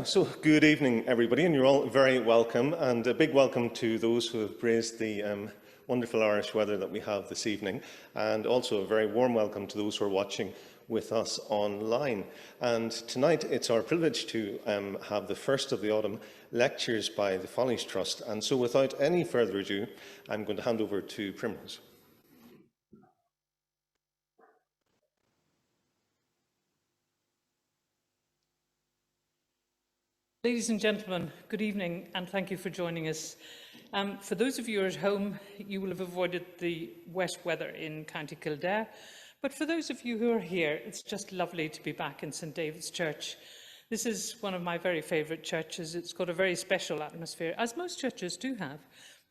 So good evening, everybody, and you're all very welcome. And a big welcome to those who have braved the wonderful Irish weather that we have this evening, and also a very warm welcome to those who are watching with us online. And tonight it's our privilege to have the first of the autumn lectures by the Follies Trust. And so without any further ado, I'm going to hand over to Primrose. Ladies and gentlemen, good evening and thank you for joining us. For those of you at home, you will have avoided the wet weather in County Kildare, but for those of you who are here, it's just lovely to be back in St David's Church. This is one of my very favourite churches. It's got a very special atmosphere, as most churches do have,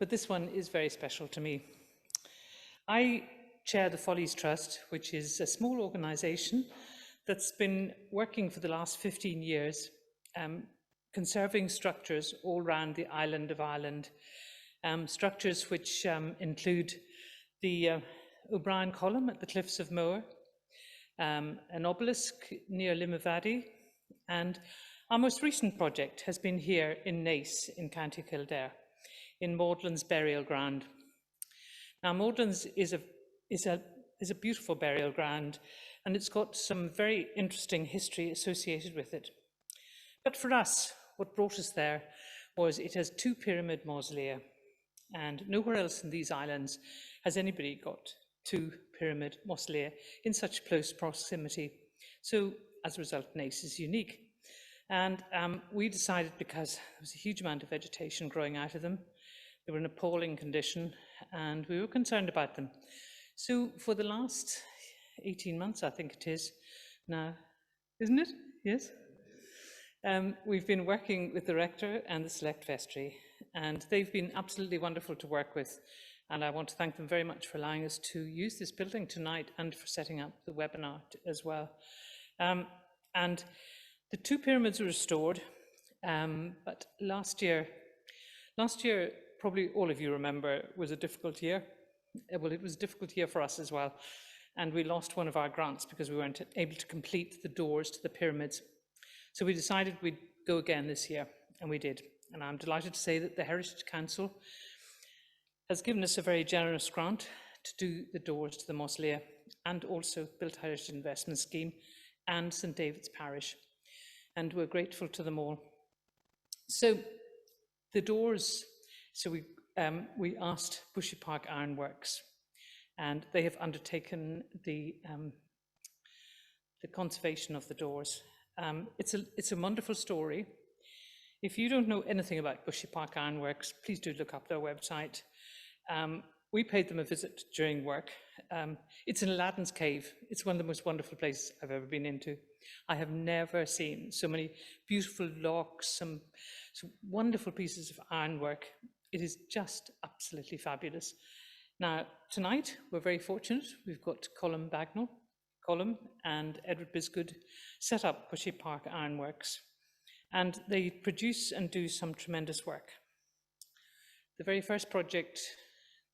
but this one is very special to me. I chair the Follies Trust, which is a small organisation that's been working for the last 15 years conserving structures all around the island of Ireland, structures which include the O'Brien column at the Cliffs of Moher, an obelisk near Limavady, and our most recent project has been here in Naas in County Kildare, in Magdalen's burial ground. Now, Magdalen's is a beautiful burial ground, and it's got some very interesting history associated with it. But for us, what brought us there was it has 2 pyramid mausolea, and nowhere else in these islands has anybody got 2 pyramid mausolea in such close proximity. So as a result, Naas is unique. And we decided, because there was a huge amount of vegetation growing out of them, they were in appalling condition, and we were concerned about them. So for the last 18 months, I think it is now, isn't it? Yes? We've been working with the rector and the select vestry, and they've been absolutely wonderful to work with. And I want to thank them very much for allowing us to use this building tonight and for setting up the webinar as well. And the 2 pyramids were restored, but last year, probably all of you remember, was a difficult year. Well, it was a difficult year for us as well. And we lost one of our grants because we weren't able to complete the doors to the pyramids. So we decided we'd go again this year, and we did. And I'm delighted to say that the Heritage Council has given us a very generous grant to do the doors to the mausolea, and also Built Heritage Investment Scheme and St David's Parish. And we're grateful to them all. So the doors, so we asked Bushypark Ironworks, and they have undertaken the conservation of the doors. It's a wonderful story. If you don't know anything about Bushypark Ironworks, please do look up their website. We paid them a visit during work. It's in Aladdin's Cave. It's one of the most wonderful places I've ever been into. I have never seen so many beautiful locks, some wonderful pieces of ironwork. It is just absolutely fabulous. Now, tonight, we're very fortunate. We've got Colm Bagnall, and Edward Bisgood set up Bushypark Ironworks, and they produce and do some tremendous work. The very first project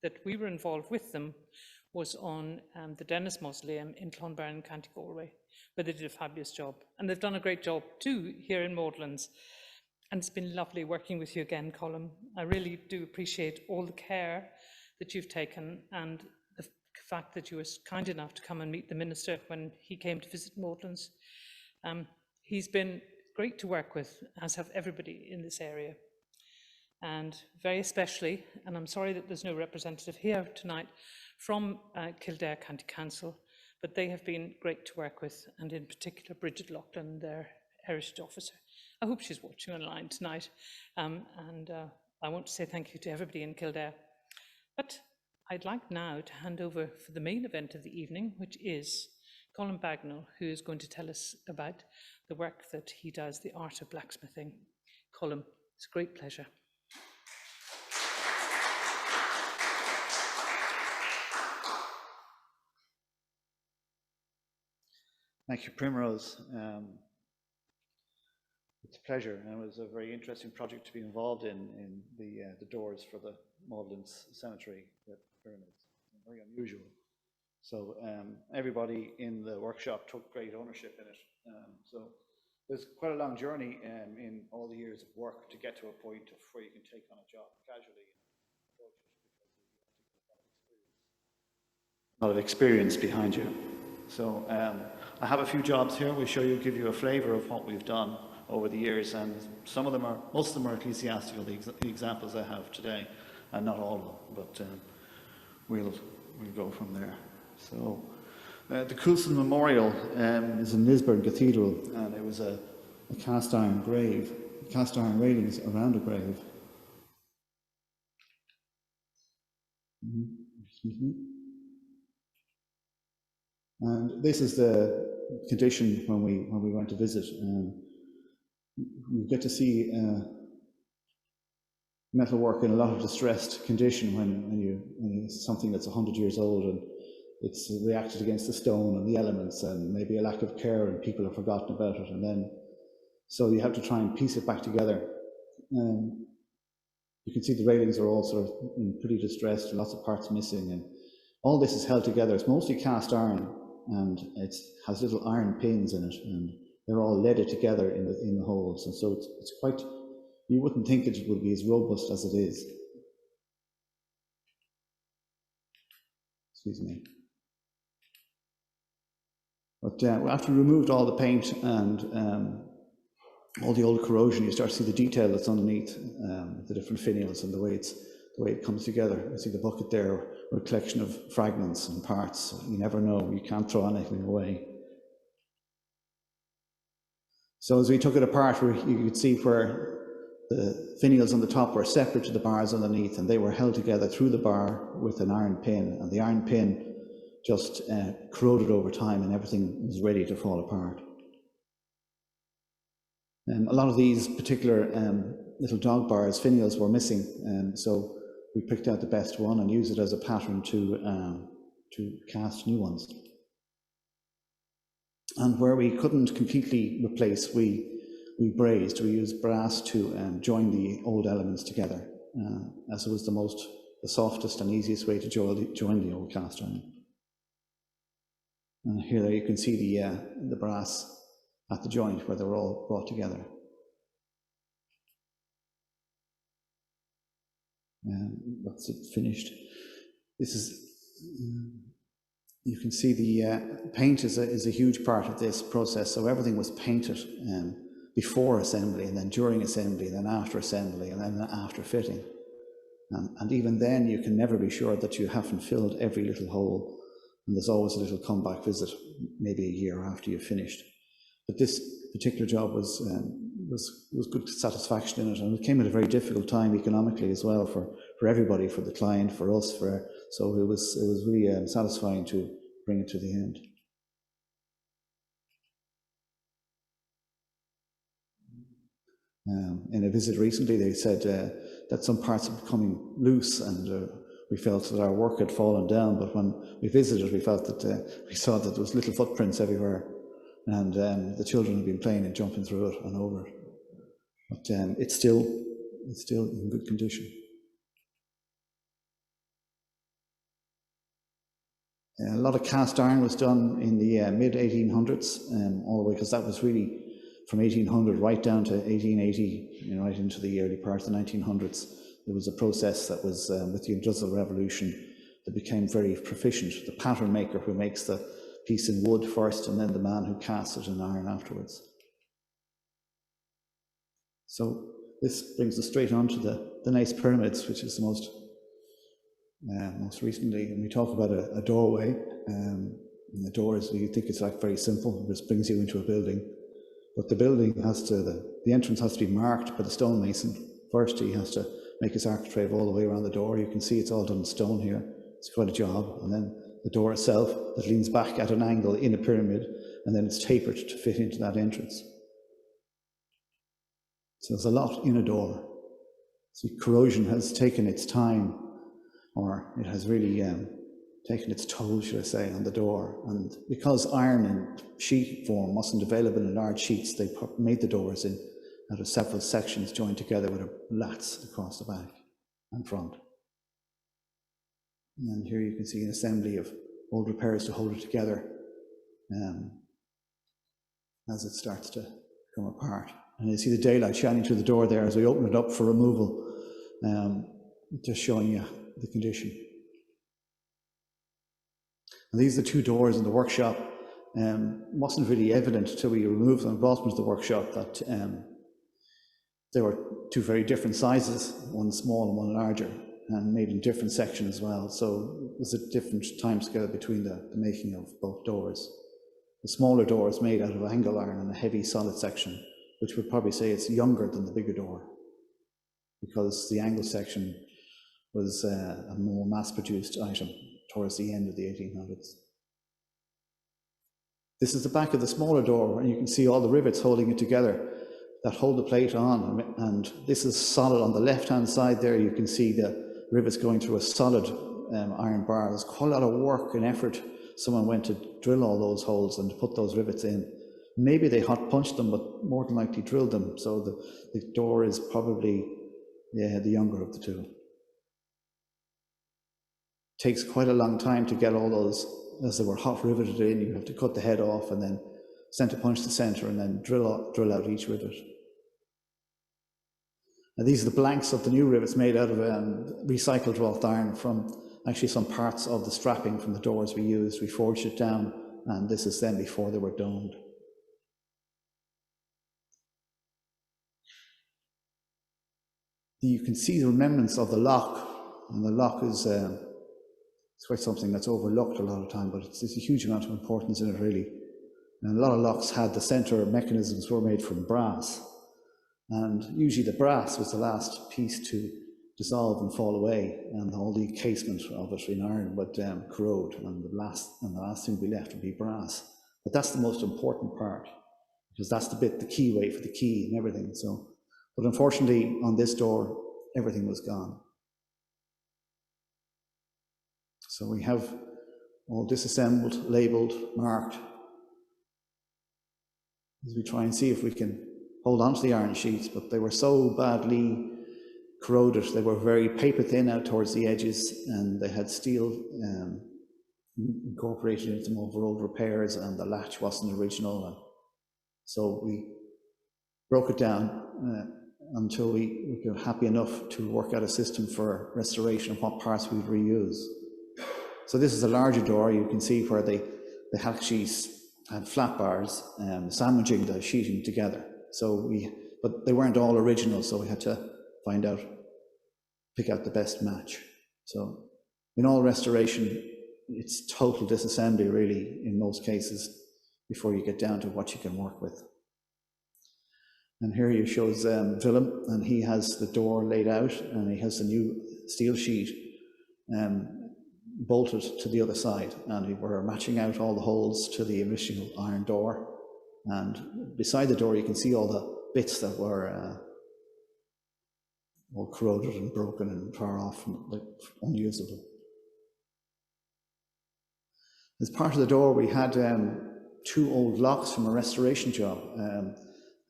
that we were involved with them was on the Dennis Mausoleum in Clonberne, County Galway, where they did a fabulous job. And they've done a great job too here in Magdalen's. And it's been lovely working with you again, Colm. I really do appreciate all the care that you've taken, and the fact that you were kind enough to come and meet the minister when he came to visit Magdalen's. He's been great to work with, as have everybody in this area. And very especially, and I'm sorry that there's no representative here tonight from Kildare County Council, but they have been great to work with, and in particular Bridget Loughlin, their Heritage Officer. I hope she's watching online tonight, and I want to say thank you to everybody in Kildare. But I'd like now to hand over for the main event of the evening, which is Colm Bagnall, who is going to tell us about the work that he does, the art of blacksmithing. Colm, it's a great pleasure. Thank you, Primrose. It's a pleasure, and it was a very interesting project to be involved in the doors for the Magdalen's Cemetery, the pyramids. Very unusual. So everybody in the workshop took great ownership in it. So there's quite a long journey in all the years of work to get to a point of where you can take on a job casually and approach it, because a lot of experience behind you. So I have a few jobs here. We'll show you, give you a flavour of what we've done over the years, and most of them are ecclesiastical, the examples I have today, and not all of them, but we'll go from there. So the Coulson Memorial is in Lisburn Cathedral, and it was a cast iron grave, cast iron railings around a grave. Excuse me. And this is the condition when we went to visit. We get to see metalwork in a lot of distressed condition when something that's 100 years old and it's reacted against the stone and the elements, and maybe a lack of care and people have forgotten about it, and then so you have to try and piece it back together. You can see the railings are all sort of pretty distressed, lots of parts missing, and all this is held together. It's mostly cast iron, and it has little iron pins in it, and they're all leaded together in the holes, and so it's quite. You wouldn't think it would be as robust as it is. Excuse me. But after we removed all the paint and all the old corrosion, you start to see the detail that's underneath the different finials and the way it comes together. You see the bucket there, or a collection of fragments and parts. You never know. You can't throw anything away. So as we took it apart, you could see where the finials on the top were separate to the bars underneath, and they were held together through the bar with an iron pin, and the iron pin just corroded over time, and everything was ready to fall apart. A lot of these particular little dog bars, finials, were missing, so we picked out the best one and used it as a pattern to cast new ones. And where we couldn't completely replace, we brazed. We used brass to join the old elements together, as it was the softest and easiest way to join the old cast iron. And here you can see the brass at the joint where they were all brought together. That's it finished. This is. You can see the paint is a huge part of this process. So everything was painted before assembly, and then during assembly, and then after assembly, and then after fitting. And even then, you can never be sure that you haven't filled every little hole. And there's always a little comeback visit, maybe a year after you've finished. But this particular job was good satisfaction in it, and it came at a very difficult time economically as well for everybody, for the client, for us, so it was really satisfying to bring it to the end. In a visit recently, they said that some parts are becoming loose, and we felt that our work had fallen down. But when we visited, we felt that we saw that there was little footprints everywhere, and the children had been playing and jumping through it and over it. But it's still in good condition. A lot of cast iron was done in the mid-1800s, all the way, because that was really from 1800 right down to 1880, right into the early part of the 1900s. There was a process that was, with the Industrial Revolution, that became very proficient. The pattern maker who makes the piece in wood first, and then the man who casts it in iron afterwards. So this brings us straight on to the Naas Pyramids, which is the most recently, and we talk about a doorway, and the door is, you think it's like very simple, it just brings you into a building, but the building the entrance has to be marked by the stonemason. First he has to make his architrave all the way around the door. You can see it's all done in stone here, it's quite a job, and then the door itself that leans back at an angle in a pyramid, and then it's tapered to fit into that entrance. So there's a lot in a door. See, corrosion has taken its time, or it has really taken its toll, should I say, on the door. And because iron in sheet form wasn't available in large sheets, they made the doors out of several sections joined together with lats across the back and front. And here you can see an assembly of old repairs to hold it together as it starts to come apart. And you see the daylight shining through the door there as we open it up for removal, just showing you the condition. And these are the two doors in the workshop. Wasn't really evident until we removed them and brought them to the workshop that they were two very different sizes, one small and one larger, and made in different sections as well. So there's a different time scale between the making of both doors. The smaller door is made out of angle iron and a heavy solid section, which would probably say it's younger than the bigger door, because the angle section was a more mass-produced item towards the end of the 1800s. This is the back of the smaller door, and you can see all the rivets holding it together that hold the plate on, and this is solid. On the left-hand side there, you can see the rivets going through a solid iron bar. There's quite a lot of work and effort. Someone went to drill all those holes and put those rivets in. Maybe they hot punched them, but more than likely drilled them. So the door is probably the younger of the two. Takes quite a long time to get all those, as they were hot riveted in. You have to cut the head off and then center punch the center and then drill out each rivet. Now these are the blanks of the new rivets made out of recycled wrought iron from actually some parts of the strapping from the doors we used. We forged it down, and this is them before they were domed. You can see the remnants of the lock, and the lock is it's quite something that's overlooked a lot of time, but it's a huge amount of importance in it, really. And a lot of locks had the center mechanisms were made from brass, and usually the brass was the last piece to dissolve and fall away, and all the casement of it in iron would corrode, and the last thing to be left would be brass. But that's the most important part, because that's the bit, the keyway for the key and everything. So, but unfortunately, on this door, everything was gone. So we have all disassembled, labelled, marked, as we try and see if we can hold on to the iron sheets, but they were so badly corroded. They were very paper thin out towards the edges, and they had steel incorporated into them over old repairs, and the latch wasn't original. So we broke it down until we were happy enough to work out a system for restoration of what parts we'd reuse. So this is a larger door. You can see where the hack sheets had flat bars sandwiching the sheeting together. So but they weren't all original, so we had to pick out the best match. So in all restoration, it's total disassembly really in most cases before you get down to what you can work with. And here he shows Willem, and he has the door laid out, and he has the new steel sheet bolted to the other side, and we're matching out all the holes to the original iron door. And beside the door you can see all the bits that were all corroded and broken and far off and unusable. As part of the door we had two old locks from a restoration job,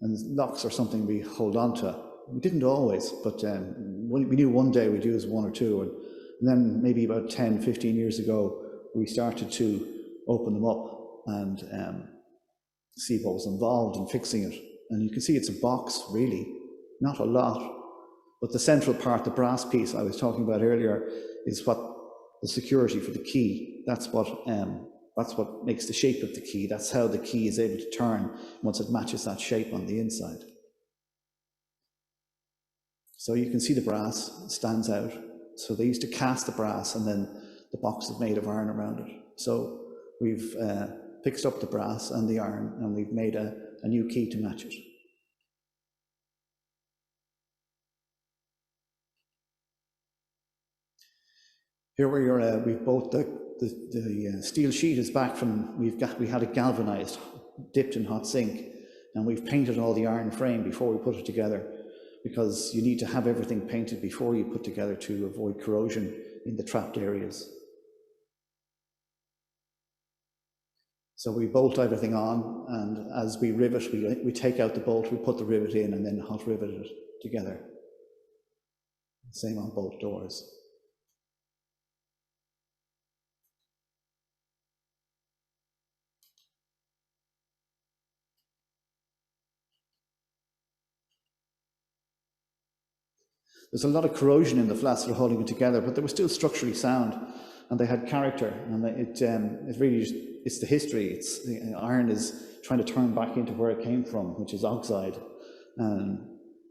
and locks are something we hold on to. We didn't always, but we knew one day we'd use one or two, and then maybe about 10, 15 years ago we started to open them up and see what was involved in fixing it. And you can see it's a box, really, not a lot, but the central part, the brass piece I was talking about earlier, is what the security for the key. That's what makes the shape of the key. That's how the key is able to turn once it matches that shape on the inside. So you can see the brass stands out. So they used to cast the brass, and then the box is made of iron around it. So we've fixed up the brass and the iron, and we've made a new key to match it. Here we've both the steel sheet is back from, we had it galvanized, dipped in hot zinc, and we've painted all the iron frame before we put it together, because you need to have everything painted before you put together to avoid corrosion in the trapped areas. So we bolt everything on, and as we rivet, we take out the bolt, we put the rivet in, and then hot rivet it together. Same on both doors. there's a lot of corrosion in the flats that are holding it together, but they were still structurally sound, and they had character. And it really it's the history. It's iron is trying to turn back into where it came from, which is oxide.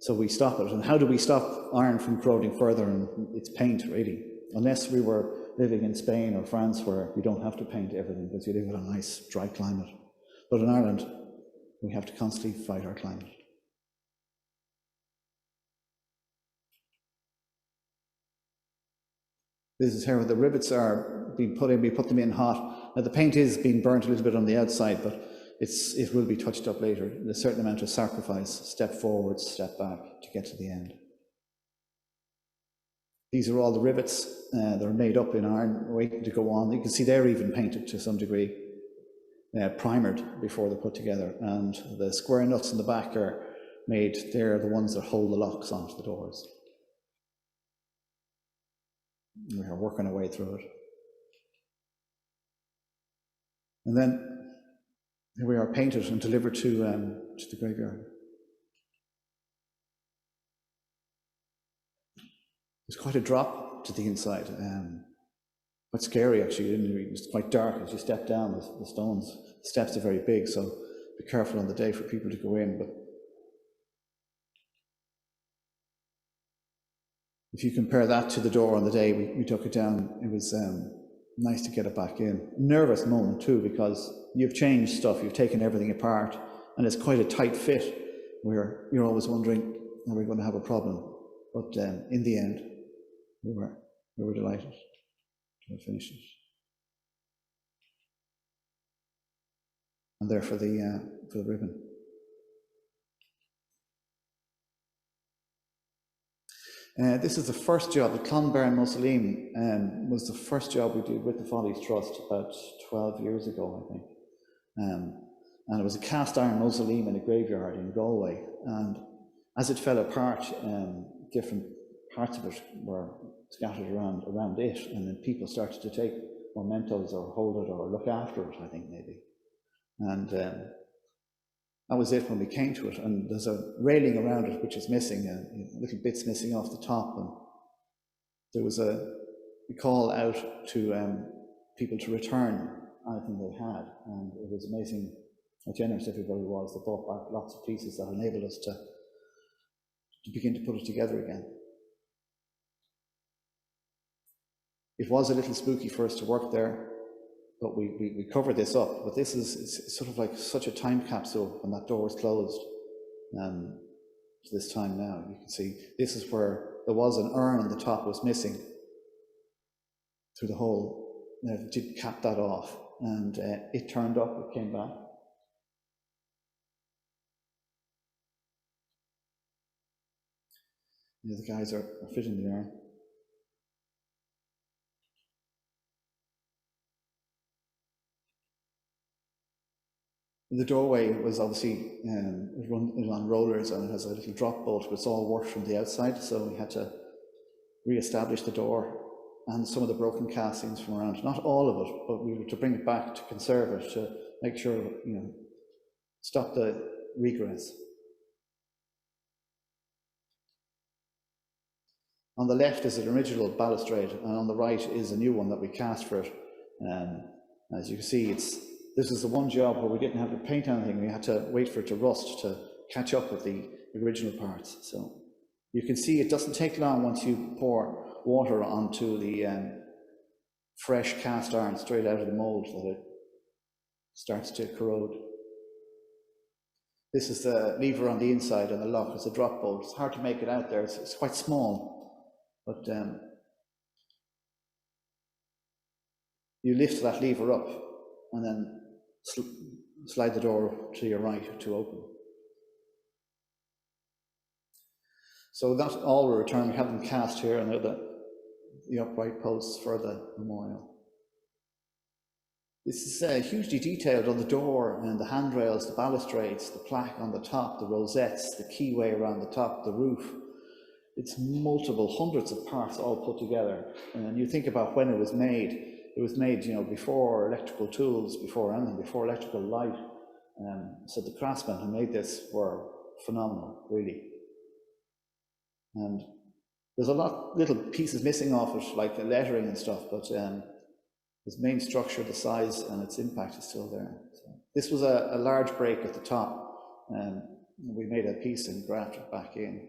So we stop it. And how do we stop iron from corroding further? And it's paint, really. Unless we were living in Spain or France, where we don't have to paint everything because you live in a nice dry climate. But in Ireland, we have to constantly fight our climate. This is where the rivets are being put in. We put them in hot. Now the paint is being burnt a little bit on the outside, but it will be touched up later. There's a certain amount of sacrifice, step forward, step back to get to the end. These are all the rivets that are made up in iron, waiting to go on. You can see they're even painted to some degree, primered before they're put together. And the square nuts in the back are made, they're the ones that hold the locks onto the doors. We are working our way through it. And then here we are, painted and delivered to the graveyard. There's quite a drop to the inside. Quite scary, actually. It's quite dark as you step down the stones. The steps are very big, so be careful on the day for people to go in. But if you compare that to the door on the day we took it down, it was nice to get it back in. Nervous moment too, because you've changed stuff, you've taken everything apart, and it's quite a tight fit where you're always wondering, are we going to have a problem? But in the end, we were delighted to have finished it. And there for the ribbon. This is the first job. The Colm Bagnall Mausoleum was the first job we did with the Follies Trust about 12 years ago, I think. And it was a cast iron mausoleum in a graveyard in Galway. And as it fell apart, different parts of it were scattered around it, and then people started to take mementos or hold it or look after it, I think maybe. And that was it when we came to it. And there's a railing around it which is missing, little bits missing off the top. And there was a call out to people to return anything they had, and it was amazing how generous everybody was. They brought back lots of pieces that enabled us to begin to put it together again. It was a little spooky for us to work there, but we covered this up. But this is sort of like such a time capsule when that door was closed to this time now. You can see this is where there was an urn on the top was missing through the hole. It did cap that off, and it turned up, it came back. The guys are fitting the urn. The doorway was obviously on rollers, and it has a little drop bolt, but it's all worked from the outside, so we had to re-establish the door and some of the broken castings from around. Not all of it, but we were to bring it back to conserve it, to make sure, stop the regress. On the left is an original balustrade, and on the right is a new one that we cast for it. As you can see, this is the one job where we didn't have to paint anything. We had to wait for it to rust to catch up with the original parts. So you can see it doesn't take long once you pour water onto the fresh cast iron straight out of the mold that it starts to corrode. This is the lever on the inside, and the lock is a drop bolt. It's hard to make it out there. It's quite small, but you lift that lever up and then slide the door to your right to open. So that's all we return. We have them cast here, and they're the upright posts for the memorial. This is hugely detailed on the door and the handrails, the balustrades, the plaque on the top, the rosettes, the keyway around the top, the roof. It's multiple, hundreds of parts all put together. And you think about when it was made, before electrical tools, before anything, before electrical light. So the craftsmen who made this were phenomenal, really. And There's a lot little pieces missing off it, like the lettering and stuff, but its main structure, the size and its impact is still there. So this was a large break at the top, and we made a piece and grafted it back in.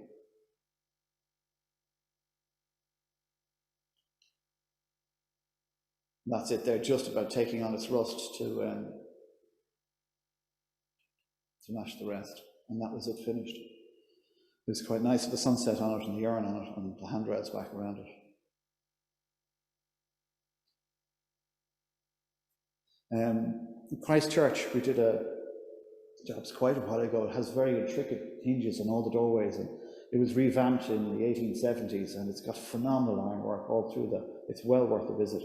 That's it. They're just about taking on its rust to match the rest, and that was it finished. It was quite nice with the sunset on it and the urn on it and the handrails back around it. Christchurch, we did a job quite a while ago. It has very intricate hinges on all the doorways, and it was revamped in the 1870s, and it's got phenomenal ironwork all through it's well worth a visit.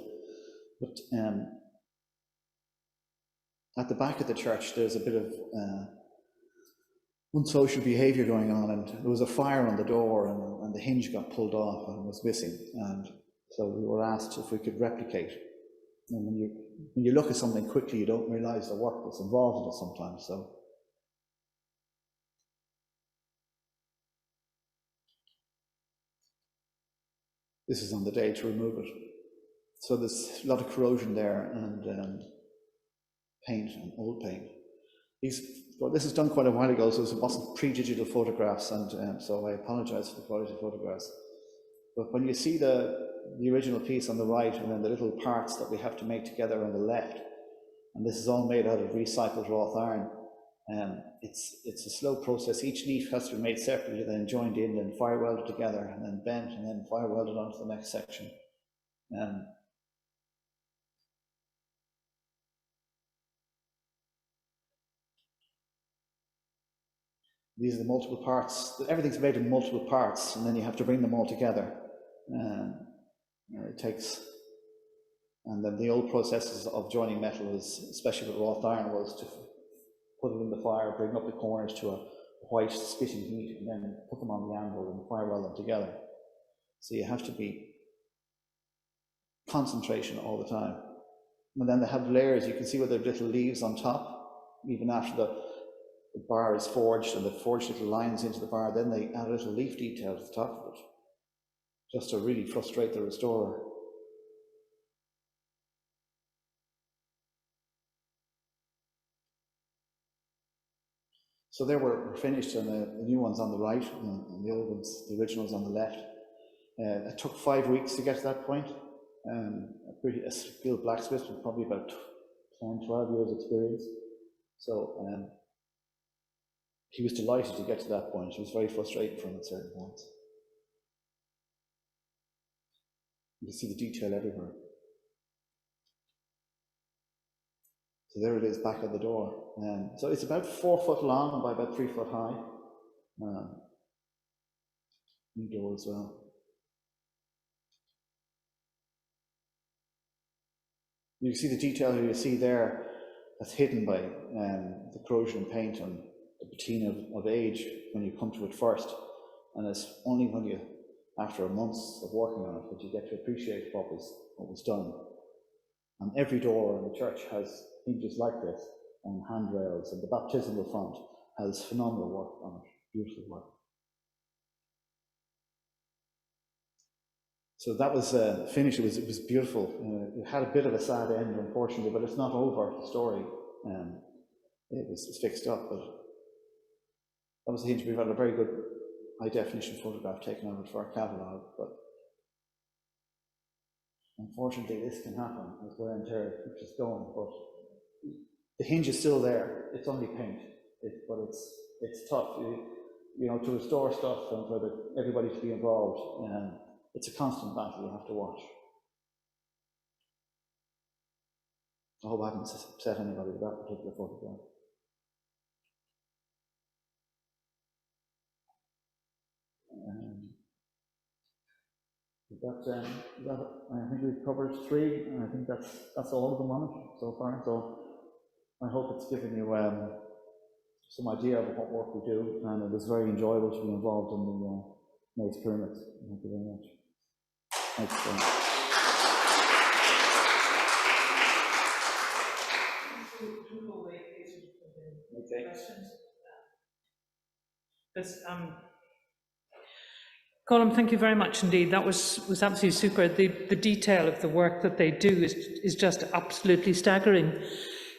But at the back of the church, there's a bit of unsocial behaviour going on, and there was a fire on the door, and the hinge got pulled off and was missing, and so we were asked if we could replicate. And when you look at something quickly, you don't realise the work that's involved in it sometimes. So this is on the day to remove it. So there's a lot of corrosion there, and paint, and old paint. Well, this was done quite a while ago, so it wasn't pre-digital photographs, and so I apologise for the quality of photographs. But when you see the original piece on the right, and then the little parts that we have to make together on the left, and this is all made out of recycled wrought iron, it's a slow process. Each leaf has to be made separately, then joined in, then fire welded together, and then bent, and then fire welded onto the next section. These are the multiple parts. Everything's made in multiple parts, and then you have to bring them all together. It takes, and then the old processes of joining metal, especially with wrought iron, was to put it in the fire, bring up the corners to a white spitting heat, and then put them on the anvil and fire weld them together. So you have to be concentration all the time. And then they have layers. You can see where there are little leaves on top, even after the bar is forged, and they forge little lines into the bar. Then they add a little leaf detail at the top of it, just to really frustrate the restorer. So there we're finished, and the new one's on the right, and the old ones, the original's on the left. It took 5 weeks to get to that point. A skilled blacksmith with probably about 10, 12 years experience. So he was delighted to get to that point. It was very frustrating for him at certain points. You can see the detail everywhere. So there it is, back at the door. So it's about 4 foot long and by about 3 foot high. New door as well. You can see the detail here you see there, that's hidden by the corrosion and paint and the patina of age when you come to it first. And it's only when you, after months of working on it, that you get to appreciate what was done. And every door in the church has hinges like this, and handrails, and the baptismal font has phenomenal work on it, beautiful work. So that was finished. It was beautiful. It had a bit of a sad end, unfortunately, but it's not over, the story. It's fixed up, but that was the hinge. We've had a very good high-definition photograph taken of it for our catalogue, but unfortunately this can happen as wear and tear keeps us going. But the hinge is still there. It's only paint, but it's tough. You know, to restore stuff and for everybody to be involved. It's a constant battle you have to watch. I hope I haven't upset anybody with that particular photograph. I think we've covered 3, and I think that's all of them on it so far. So I hope it's given you some idea of what work we do, and it was very enjoyable to be involved in the Naas Pyramids. Thank you very much. Thanks. Okay. Questions? Colm, thank you very much indeed. That was absolutely super. The detail of the work that they do is just absolutely staggering.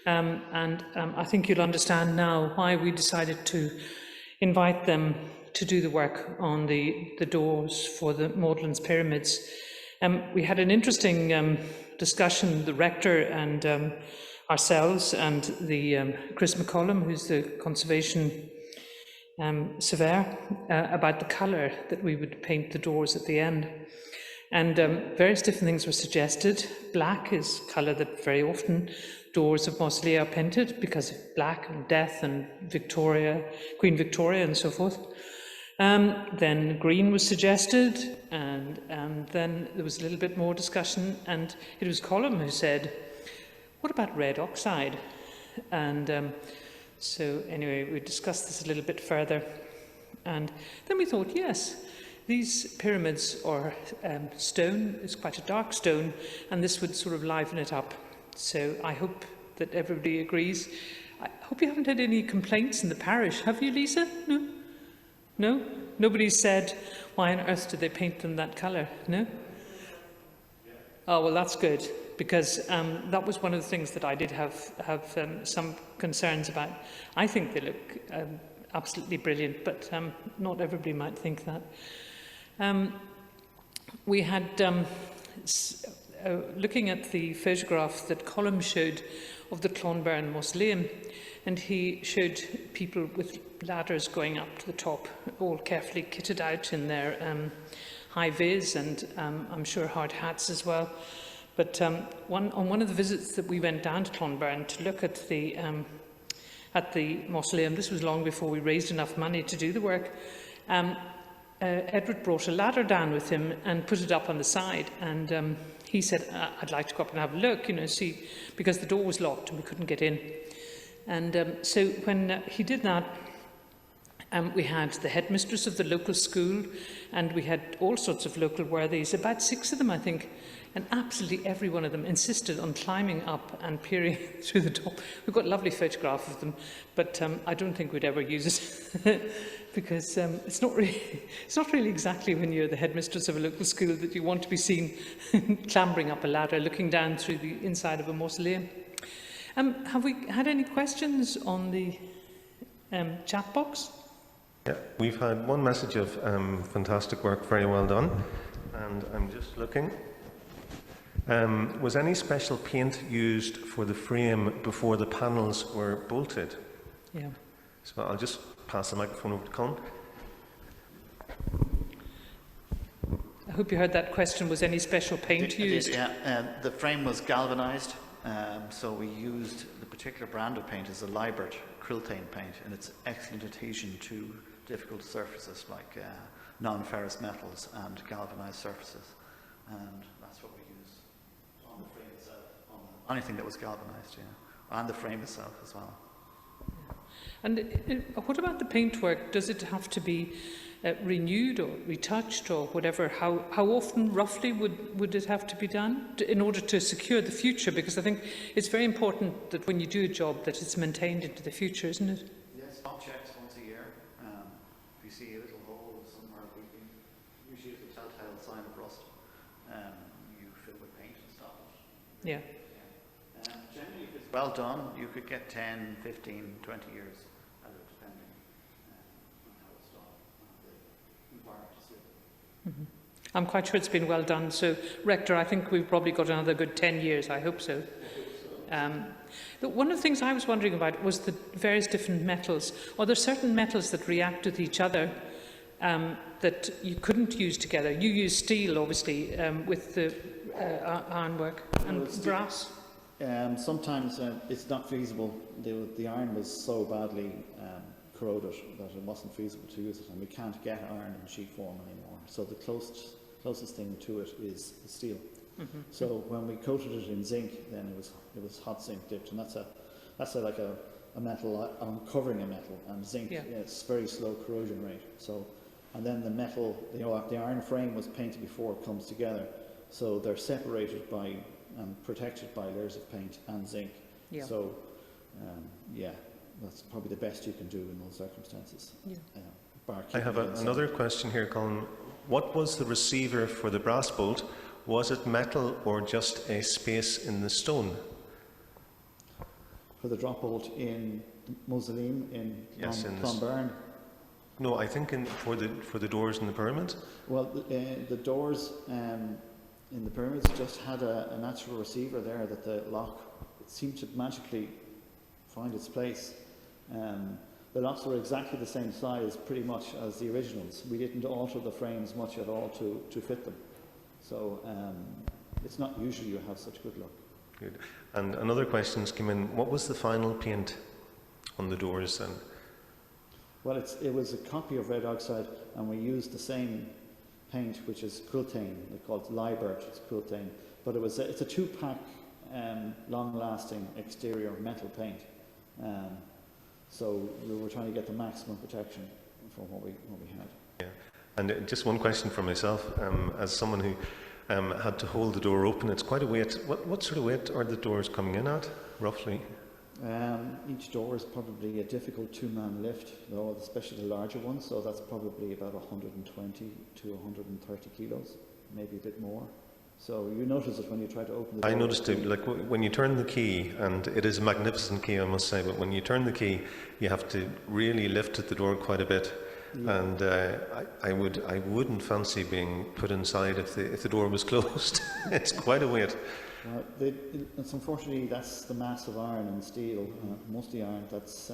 I think you'll understand now why we decided to invite them to do the work on the doors for the Naas Pyramids. We had an interesting discussion, the rector and ourselves and the Chris McCollum, who's the conservation surveyor, about the colour that we would paint the doors at the end. And various different things were suggested. Black is colour that very often doors of mausolea are painted because of black and death and Victoria, Queen Victoria and so forth. Then green was suggested, and then there was a little bit more discussion, and it was Colm who said, what about red oxide? And so anyway, we discussed this a little bit further, and then we thought, yes, these pyramids are stone. It's quite a dark stone, and this would sort of liven it up. So I hope that everybody agrees. I hope you haven't had any complaints in the parish, have you, Lisa? No? No? Nobody said, why on earth did they paint them that colour? No? Oh, well, that's good, because that was one of the things that I did have some concerns about. I think they look absolutely brilliant, but not everybody might think that. We had, looking at the photograph that Colm showed of the Clonbairn Mausoleum, and he showed people with ladders going up to the top, all carefully kitted out in their high-vis and I'm sure hard hats as well. But on one of the visits that we went down to Clonbairn to look at the mausoleum, this was long before we raised enough money to do the work, Edward brought a ladder down with him and put it up on the side, and he said, I'd like to go up and have a look, you know, see, because the door was locked and we couldn't get in. And so when he did that, we had the headmistress of the local school, and we had all sorts of local worthies, about 6 of them, I think, and absolutely every one of them insisted on climbing up and peering through the top. We've got a lovely photograph of them, but I don't think we'd ever use it because it's not really exactly when you're the headmistress of a local school that you want to be seen clambering up a ladder, looking down through the inside of a mausoleum. Have we had any questions on the chat box? Yeah, we've had one message of fantastic work, very well done, and I'm just looking. Was any special paint used for the frame before the panels were bolted? Yeah. So I'll just pass the microphone over to Colm. I hope you heard that question. Was any special paint used? Yeah, the frame was galvanised, so we used the particular brand of paint is a Libert Kriltane paint, and it's excellent adhesion to difficult surfaces like non-ferrous metals and galvanised surfaces, and that's what we used on the frame itself, on anything that was galvanised, yeah, and the frame itself as well. And what about the paintwork? Does it have to be renewed or retouched or whatever? How often, roughly, would it have to be done in order to secure the future? Because I think it's very important that when you do a job that it's maintained into the future, isn't it? Yes, spot checks once a year. If you see a little hole somewhere leaking, usually it's a telltale sign of rust. You fill with paint and stop it. Yeah. Generally, if it's well done, you could get 10, 15, 20 years out of it, depending on how it's done and the environment is in. Mm-hmm. I'm quite sure it's been well done. So, Rector, I think we've probably got another good 10 years. I hope so. One of the things I was wondering about was the various different metals. Are there certain metals that react with each other that you couldn't use together? You use steel, obviously, with the ironwork and brass. Sometimes it's not feasible. The iron was so badly corroded that it wasn't feasible to use it, and we can't get iron in sheet form anymore. So the closest thing to it is steel. Mm-hmm. So when we coated it in zinc, then it was hot zinc dipped, and that's like a metal covering a metal, and zinc, yeah, it's very slow corrosion rate. So, and then the metal, the iron frame was painted before it comes together, so they're separated by protected by layers of paint and zinc. Yeah. So, yeah, that's probably the best you can do in those circumstances. Yeah. I have another question here, Colm. what was the receiver for the brass bolt? Was it metal or just a space in the stone? For the drop bolt in the mausoleum in Clonberne? No, I think for the doors in the pyramids. Well, the doors in the pyramids just had a natural receiver there that the lock seemed to magically find its place. The locks were exactly the same size pretty much as the originals. We didn't alter the frames much at all to fit them. So it's not usually you have such good luck. Good. And another question's come in. What was the final paint on the doors then? Well, it was a copy of red oxide, and we used the same paint, which is Coulson. They call it Liebert, it's Coulson. But it's a two-pack, long-lasting exterior metal paint. So we were trying to get the maximum protection from what we had. Yeah. And just one question for myself, as someone who had to hold the door open, it's quite a weight. What sort of weight are the doors coming in at, roughly? Each door is probably a difficult two-man lift, though, especially the larger ones, so that's probably about 120 to 130 kilos, maybe a bit more. So you notice it when you try to open the door. I noticed it, like when you turn the key, and it is a magnificent key, I must say, but when you turn the key, you have to really lift at the door quite a bit. Yeah. And I wouldn't fancy being put inside if the door was closed. It's quite a weight. Well, it's unfortunately that's the mass of iron and steel, mostly iron. That's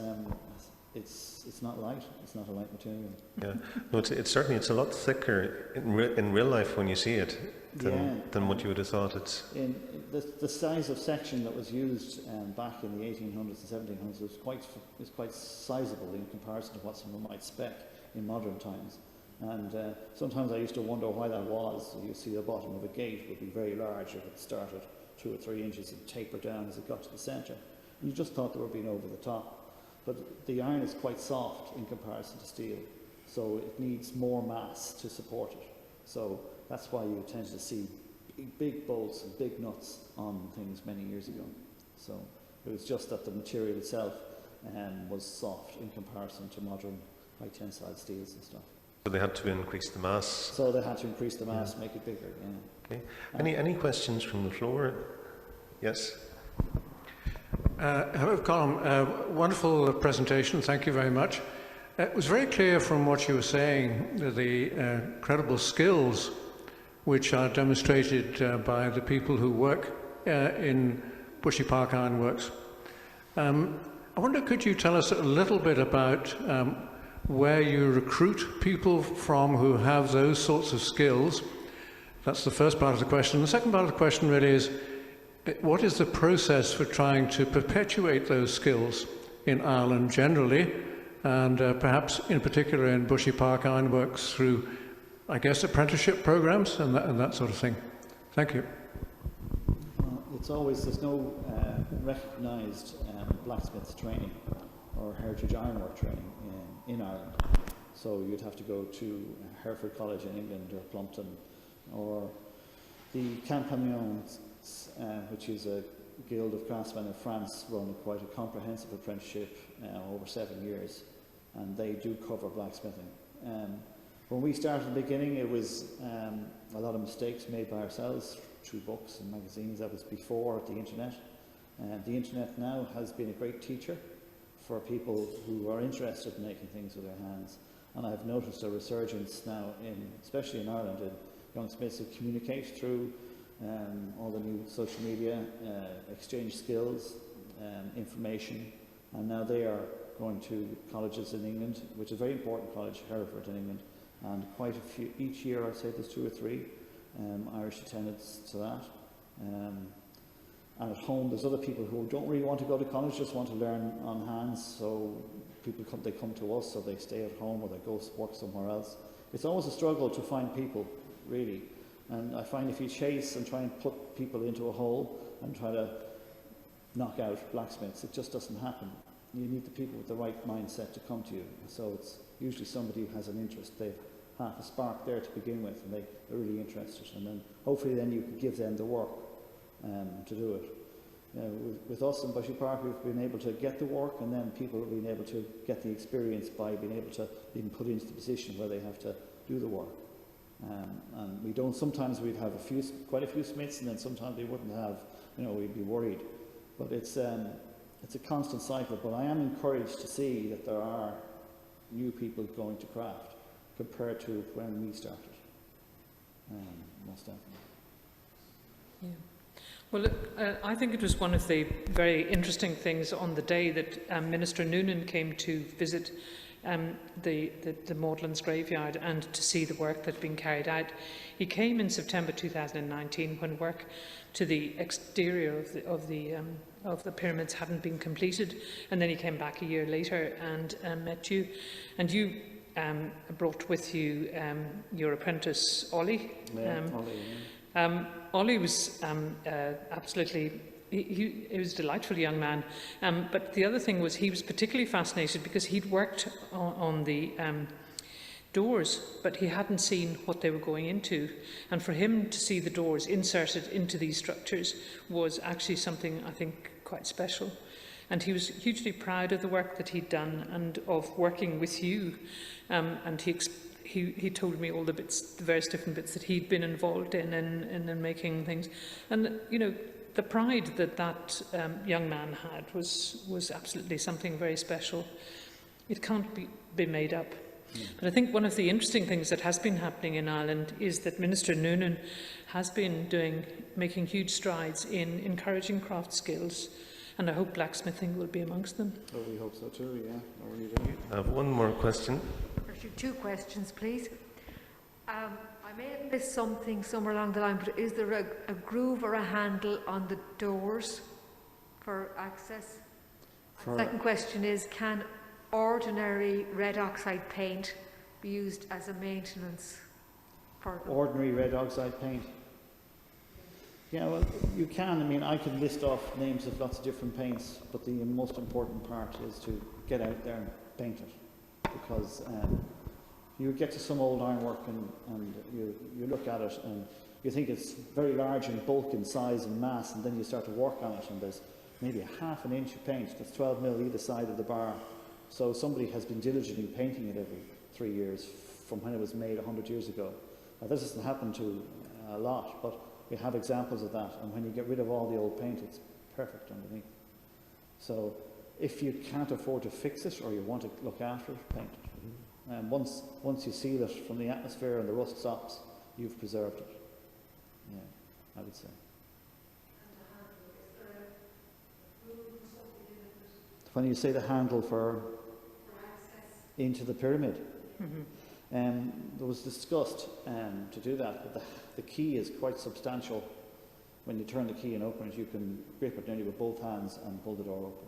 it's not light. It's not a light material. Yeah, no, it's certainly a lot thicker in real life when you see it than what you would have thought. It's in the size of section that was used back in the 1800s and 1700s was quite sizable in comparison to what someone might spec in modern times. And sometimes I used to wonder why that was. You see the bottom of a gate would be very large if it started 2 or 3 inches and taper down as it got to the centre. And you just thought they were being over the top. But the iron is quite soft in comparison to steel, so it needs more mass to support it. So that's why you tend to see big bolts and big nuts on things many years ago. So it was just that the material itself was soft in comparison to modern high tensile steels and stuff. So they had to increase the mass. So they had to increase the mass, make it bigger. Yeah. Okay. Any questions from the floor? Yes. Hello, Colm. Wonderful presentation. Thank you very much. It was very clear from what you were saying, the incredible skills which are demonstrated by the people who work in Bushypark Ironworks. I wonder, could you tell us a little bit about where you recruit people from who have those sorts of skills? That's the first part of the question. The second part of the question really is, what is the process for trying to perpetuate those skills in Ireland generally, and perhaps in particular in Bushypark Ironworks through, I guess, apprenticeship programs and that sort of thing? Thank you. There's no recognised blacksmith training or heritage ironwork training in Ireland. So you'd have to go to Hereford College in England or Plumpton, or the Campanions, which is a guild of craftsmen in France, run quite a comprehensive apprenticeship over 7 years, and they do cover blacksmithing. When we started in the beginning, it was a lot of mistakes made by ourselves through books and magazines. That was before the internet. The internet now has been a great teacher for people who are interested in making things with their hands. And I've noticed a resurgence now, especially in Ireland, in young smiths who communicate through all the new social media, exchange skills, information, and now they are going to colleges in England, which is a very important college, Hereford in England, and quite a few, each year I'd say there's 2 or 3 Irish attendants to that. And at home there's other people who don't really want to go to college, just want to learn on hands, so they come to us, or they stay at home, or they go work somewhere else. It's always a struggle to find people, really. And I find if you chase and try and put people into a hole and try to knock out blacksmiths, it just doesn't happen. You need the people with the right mindset to come to you. So it's usually somebody who has an interest. They've half a spark there to begin with, and they're really interested. And then hopefully then you can give them the work to do it. With us in Bushypark, we've been able to get the work, and then people have been able to get the experience by being able to being put into the position where they have to do the work. And we don't, sometimes we'd have quite a few smiths, and then sometimes we wouldn't have, we'd be worried. But it's a constant cycle, but I am encouraged to see that there are new people going to craft compared to when we started. Most definitely. Yeah. Well, look, I think it was one of the very interesting things on the day that Minister Noonan came to visit the Maudlin's graveyard and to see the work that's been carried out. He came in September 2019 when work to the exterior of the pyramids hadn't been completed, and then he came back a year later and met you, and you brought with you your apprentice Ollie. Ollie was absolutely, he was a delightful young man, but the other thing was he was particularly fascinated because he'd worked on the doors, but he hadn't seen what they were going into, and for him to see the doors inserted into these structures was actually something, I think, quite special. And he was hugely proud of the work that he'd done and of working with you, and he told me all the bits, the various different bits that he'd been involved in making things. And, the pride that young man had was absolutely something very special. It can't be made up. But I think one of the interesting things that has been happening in Ireland is that Minister Noonan has been making huge strides in encouraging craft skills, and I hope blacksmithing will be amongst them. Oh, we hope so too, yeah. I really do. I have one more question. Actually, 2 questions, please. I may have missed something somewhere along the line, but is there a groove or a handle on the doors for access? Second question is, can ordinary red oxide paint be used as a maintenance for them? Ordinary red oxide paint? Yeah, well, you can. I mean, I could list off names of lots of different paints, but the most important part is to get out there and paint it, because you get to some old ironwork and you look at it and you think it's very large in bulk and size and mass, and then you start to work on it and there's maybe a half an inch of paint that's 12 mil either side of the bar. So somebody has been diligently painting it every 3 years from when it was made 100 years ago. Now, this doesn't happen to a lot, but we have examples of that, and when you get rid of all the old paint, it's perfect underneath. So if you can't afford to fix it or you want to look after it, paint it. And once you seal it from the atmosphere and the rust stops, you've preserved it. Yeah, I would say. When you say the handle for access into the pyramid, there was discussed to do that, but the key is quite substantial. When you turn the key and open it, you can grip it nearly with both hands and pull the door open.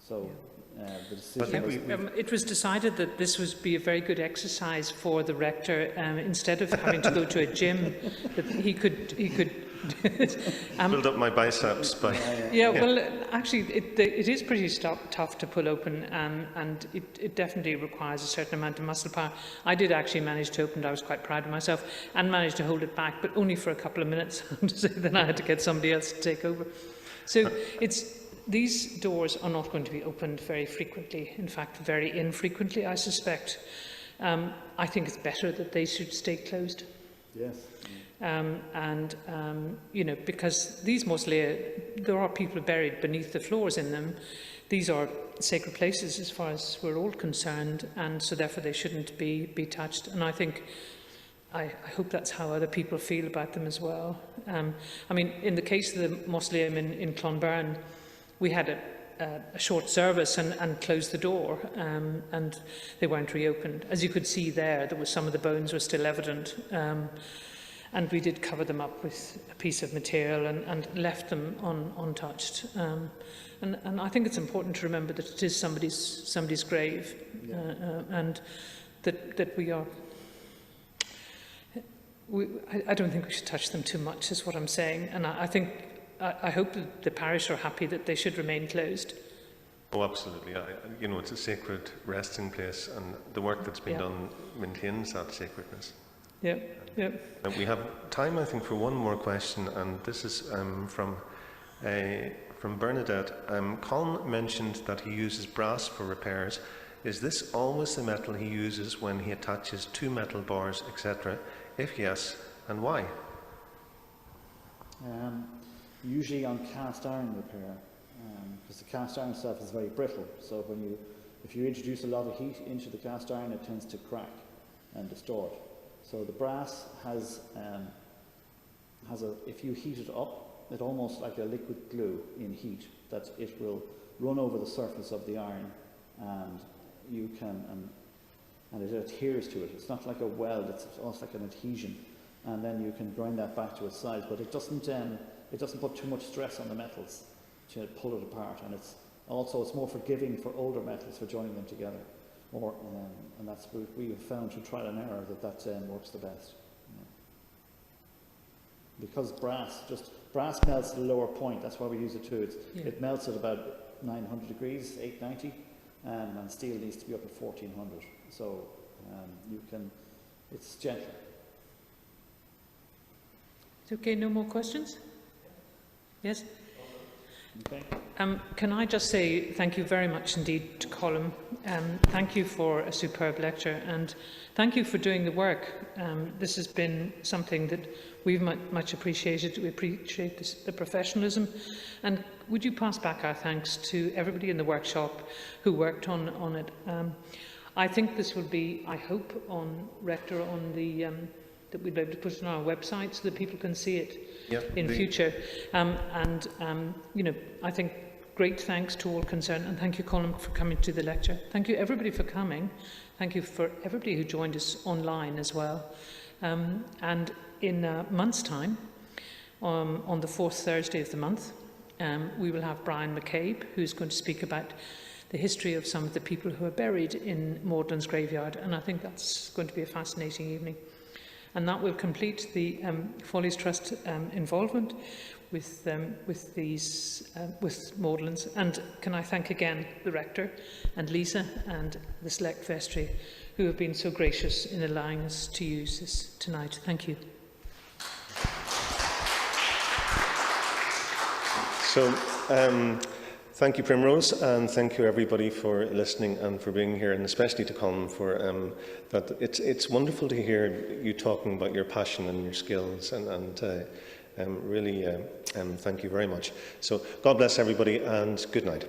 So the decision it was decided that this would be a very good exercise for the rector. Instead of having to go to a gym, that he could build up my biceps by. Well, actually, it is pretty tough to pull open, and it definitely requires a certain amount of muscle power. I did actually manage to open it. I was quite proud of myself, and managed to hold it back, but only for a couple of minutes. So then I had to get somebody else to take over. So these doors are not going to be opened very frequently. In fact, very infrequently, I suspect. I think it's better that they should stay closed. Yes. Because these mausolea, there are people buried beneath the floors in them. These are sacred places as far as we're all concerned, and so therefore they shouldn't be touched. And I hope that's how other people feel about them as well. In the case of the mausoleum in Clonberne, we had a short service and closed the door, and they weren't reopened. As you could see there was some of the bones were still evident. And we did cover them up with a piece of material and left them untouched. And I think it's important to remember that it is somebody's grave, and that we are. I don't think we should touch them too much, is what I'm saying. And I hope that the parish are happy that they should remain closed. Oh, absolutely. It's a sacred resting place, and the work that's been done maintains that sacredness. Yeah. We have time, I think, for one more question, and this is from Bernadette. Colm mentioned that he uses brass for repairs. Is this always the metal he uses when he attaches two metal bars, etc.? If yes, and why? Usually on cast iron repair, because the cast iron itself is very brittle. So if you introduce a lot of heat into the cast iron, it tends to crack and distort. So the brass has if you heat it up, it's almost like a liquid glue in heat, that it will run over the surface of the iron, and you can, and it adheres to it. It's not like a weld, it's almost like an adhesion, and then you can grind that back to its size, but it doesn't put too much stress on the metals to pull it apart, and it's more forgiving for older metals for joining them together. And that's what we have found through trial and error, that works the best. Because brass melts at a lower point, that's why we use it too. It melts at about 900 degrees, 890, and steel needs to be up at 1400. So it's gentler. It's okay, no more questions? Yes? Okay. Can I just say thank you very much indeed to Colm. Thank you for a superb lecture, and thank you for doing the work. This has been something that we've much appreciated. We appreciate the professionalism, and would you pass back our thanks to everybody in the workshop who worked on it. I think this will be, I hope, on Rector on the that we'll be able to put it on our website so that people can see it in future. You know, I think great thanks to all concerned, and thank you, Colm, for coming to the lecture. Thank you, everybody, for coming. Thank you for everybody who joined us online as well. And in a month's time, on the 4th Thursday of the month, we will have Brian McCabe, who's going to speak about the history of some of the people who are buried in Magdalen's graveyard, and I think that's going to be a fascinating evening. And that will complete the Follies Trust involvement with Magdalen's. And can I thank again the Rector and Lisa and the Select Vestry, who have been so gracious in allowing us to use this tonight. Thank you. So, thank you, Primrose, and thank you everybody for listening and for being here, and especially to Colm for that. It's wonderful to hear you talking about your passion and your skills, and really thank you very much. So God bless everybody, and good night.